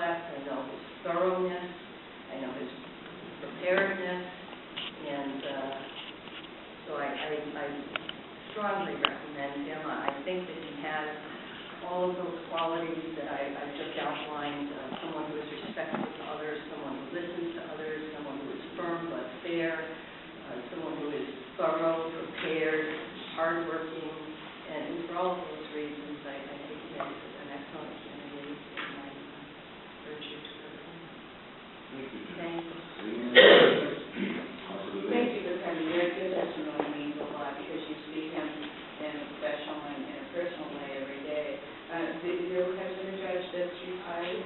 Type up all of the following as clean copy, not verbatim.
intellect, I know his thoroughness, I know his preparedness, and so I strongly recommend him. I think that he has all of those qualities that I've just outlined, someone who is respectful to others, someone who listens to others, someone who is firm but fair, someone who is thorough, prepared, hardworking, and for all of those reasons, I think he has an excellent candidate, and I urge you to vote for him. Thank you. Thank you for coming. Your testimony means a lot because you see him in a professional and in a personal way every day. There has been a judge that's retired.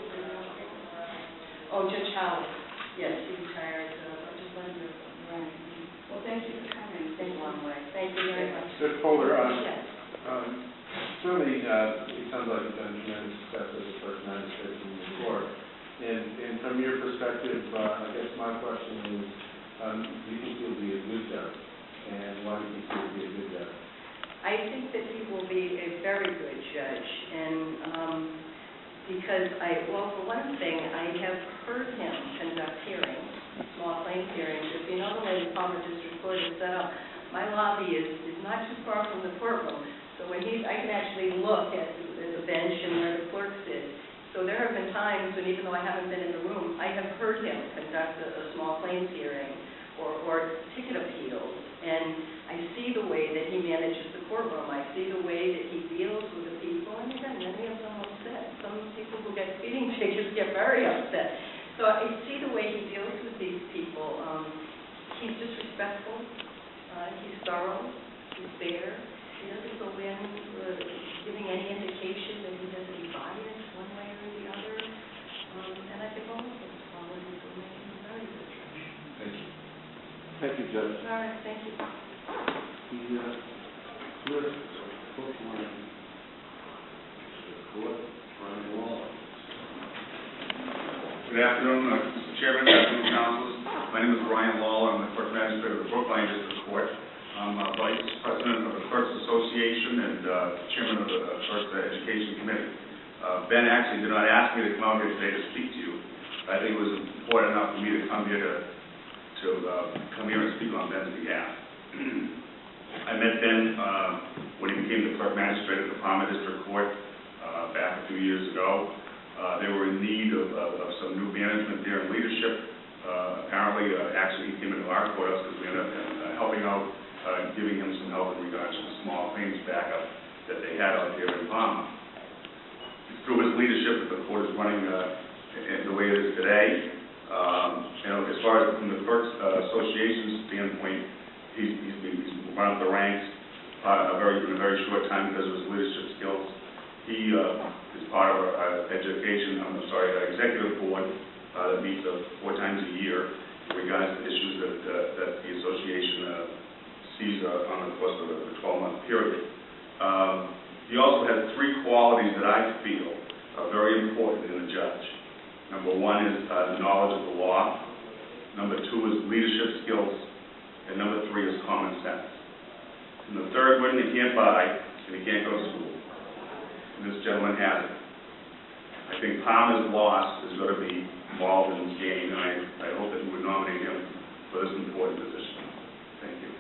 Oh, Judge Howard. Yes, he retired just 1 year ago. Right. Well, thank you for coming. It's a long way. Thank you very much. Judge Polar, Yes. certainly it sounds like you've done tremendous success as a first magistrate in the court. And from your perspective, I guess my question is, do you think you'll be a good judge? And why do you think you'll be a good judge? I think that he will be a very good judge, and because well, for one thing, I have heard him conduct hearings, small claims hearings. If you know the way the Palmer District Court is set up, my lobby is not too far from the courtroom, so when I can actually look at the bench and where the clerk sits. So there have been times when, even though I haven't been in the room, I have heard him conduct a small claims hearing or ticket appeals, and I see the way that he manages the courtroom. I see the way that he deals with the people, and again, many of them upset. Some people who get speeding tickets get very upset. So I see the way he deals with these people. He's just respectful. He's thorough. He's fair. He doesn't go in giving any indication that he has any bias one way or the other. And I think all of those qualities will make him a very good judge. Thank you. Thank you, Judge. All right, thank you. Good afternoon, Mr. Chairman, afternoon, councilors. My name is Brian Lawler. I'm the Clerk Magistrate of the Brookline District Court. I'm Vice President of the Clerks Association and Chairman of the Clerks Education Committee. Ben actually did not ask me to come out here today to speak to you. I think it was important enough for me to come here and speak on Ben's behalf. I met Ben when he became the Clerk Magistrate of the Palmer District Court back a few years ago. They were in need of some new management there and leadership. Apparently, actually, he came into our courthouse because we ended up helping out, giving him some help in regards to the small claims backup that they had out there in Palmer. Through his leadership, the court is running the way it is today. As far as from the Clerks Association standpoint, he's run up the ranks in a very short time because of his leadership skills. He is part of our executive board that meets 4 times a year in regards to issues that the association sees on the course of a 12-month period. He also has 3 qualities that I feel are very important in a judge. Number 1 is knowledge of the law. Number 2 is leadership skills. And number 3 is common sense. And the third one he can't buy, and he can't go to school. And this gentleman has it. I think Palmer's loss is going to be Malden's gain, and I hope that you would nominate him for this important position. Thank you.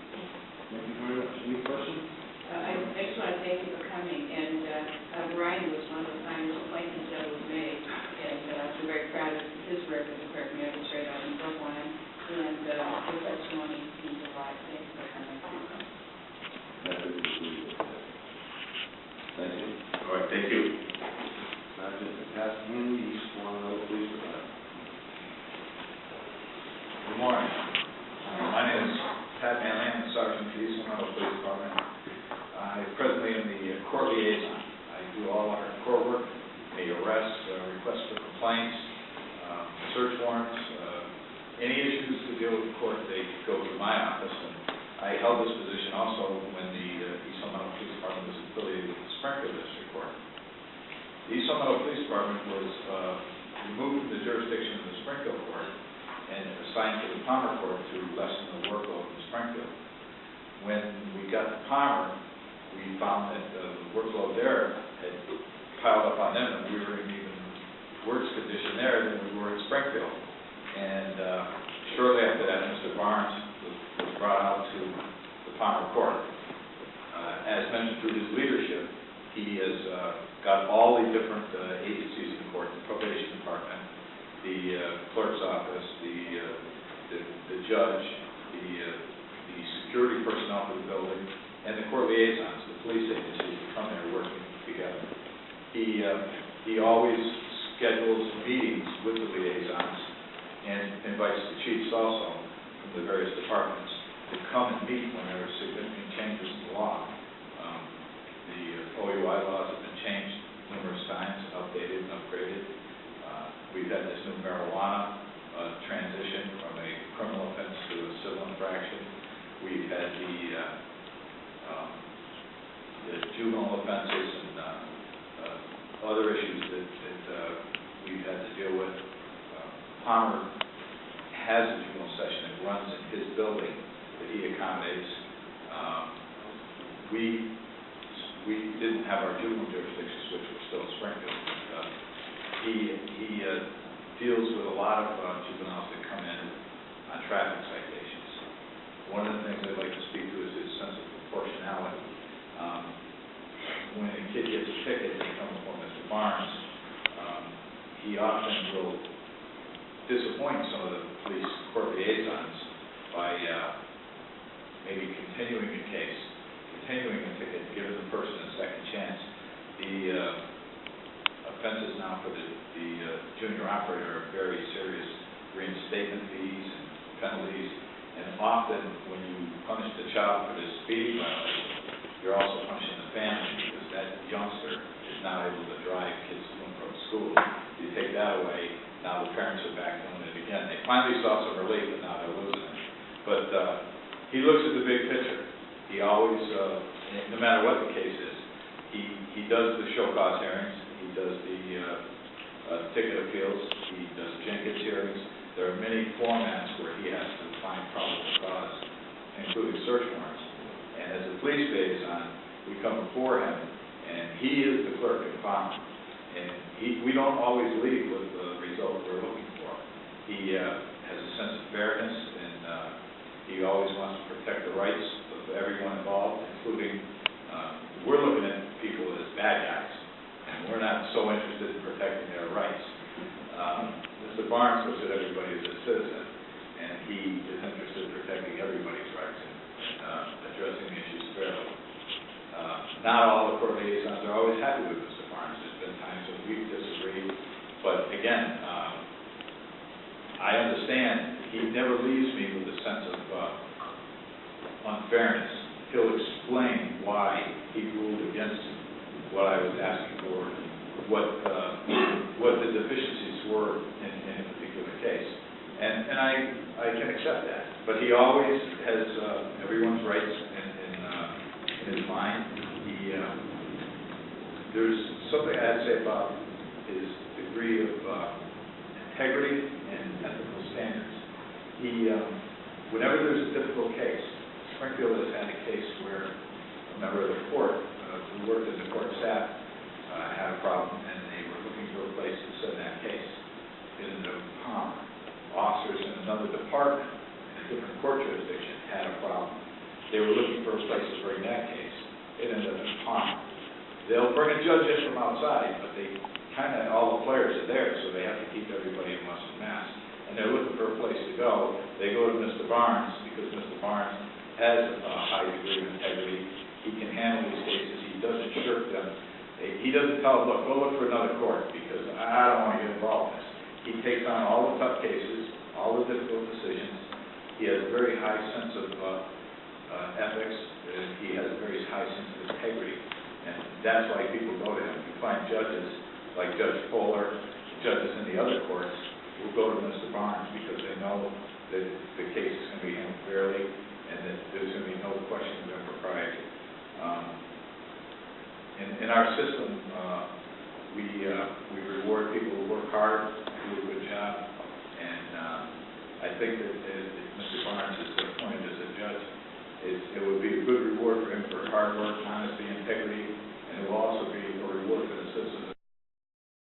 Thank you very much. Any questions? I just want to thank you for coming. And Brian was one of the finest appointments that was made, and we're very proud of his work as a Clerk Magistrate out in Brookline. And his testimony means a lot. Thank you for coming. Thank you. All right, thank you. Sergeant Cassidy, East One Police Department. Good morning. My name is Pat Manley. I'm the Sergeant of the East One Police Department. I presently am the court liaison. I do all our court work, any arrests, requests for complaints, search warrants, any issues to deal with the court, they go to my office. And I held this position also when the East One Police Department was affiliated with the Springfield District Court. The East One Police Department was removed from the jurisdiction of the Springfield Court and assigned to the Palmer Court to lessen the workload in Springfield. When we got to Palmer, we found that the workload there had piled up on them, and we were in even worse condition there than we were in Springfield. And shortly after that, Mr. Barnes was brought out to the Palmer Court. As mentioned through his leadership, he has got all the different agencies in the court, the probation department, the clerk's office, the judge, the security personnel for the building, and the court liaisons, the police agencies that come there working together. He always schedules meetings with the liaisons and invites the chiefs also from the various departments to come and meet when there are significant changes in the law. The OUI laws have been changed numerous times, updated and upgraded. We've had this new marijuana transition from a criminal offense to a civil infraction. We've had the juvenile offenses and other issues that we've had to deal with. Palmer has a juvenile session that runs in his building that he accommodates. We didn't have our juvenile jurisdiction switch, we're still in Springfield. He deals with a lot of juveniles that come in on traffic citations. One of the things I'd like to speak to is his sense of proportionality. When a kid gets a ticket and he comes before Mr. Barnes, he often will disappoint some of the police court liaisons by maybe continuing the case, continuing the ticket, giving the person a second chance. The offenses now for the junior operator are very serious reinstatement fees and penalties, and often when you punish the child for this speeding violation, you're also punishing the family because that youngster is not able to drive kids to and from school. You take that away, now the parents are back doing it again. They finally saw some relief, but now they're losing it. But he looks at the big picture. He always, no matter what the case is, he does the show cause hearings, he does the ticket appeals, he does Jenkins hearings. There are many formats where he has to find probable cause, including search warrants. And as a police liaison, we come before him, and he is the clerk in Palmer. And we don't always lead with the result we're looking for. He has a sense of fairness, and he always wants to protect the rights of everyone involved, including we're looking at people as bad guys, and we're not so interested in protecting their rights. Mr. Barnes looks at everybody as a citizen, and he is interested in protecting everybody's rights and addressing the issues fairly. Not all the court liaisons are always happy with Mr. Barnes. There's been times when we've disagreed, but again, I understand he never leaves me with a sense of unfairness. He'll explain why he ruled against what I was asking for, what the deficiencies were in a particular case. And I can accept that. But he always has everyone's rights in his mind. There's something I have to say about his degree of integrity and ethical standards. Whenever there's a difficult case, Springfield has had a case where a member of the court who worked in the court staff had a problem, and they were looking for a place to send that case. It ended up in Palmer. Officers in another department in a different court jurisdiction had a problem. They were looking for a place to bring that case. It ended up in Palmer. They'll bring a judge in from outside, but they kind of, all the players are there, so they have to keep everybody in muscle mass. And they're looking for a place to go. They go to Mr. Barnes because Mr. Barnes has a high degree of integrity. He can handle these cases. He doesn't shirk them. He doesn't tell them, look, go look for another court because I don't want to get involved in this. He takes on all the tough cases, all the difficult decisions. He has a very high sense of ethics. He has a very high sense of integrity. And that's why people go to him. You find judges like Judge Poehler, judges in the other courts, who go to Mr. Barnes because they know that the case is going to be handled fairly and that there's going to be no question of impropriety. In our system, we reward people who work hard, do a good job, and I think that if Mr. Barnes is appointed as a judge, it would be a good reward for him for hard work, honesty, integrity,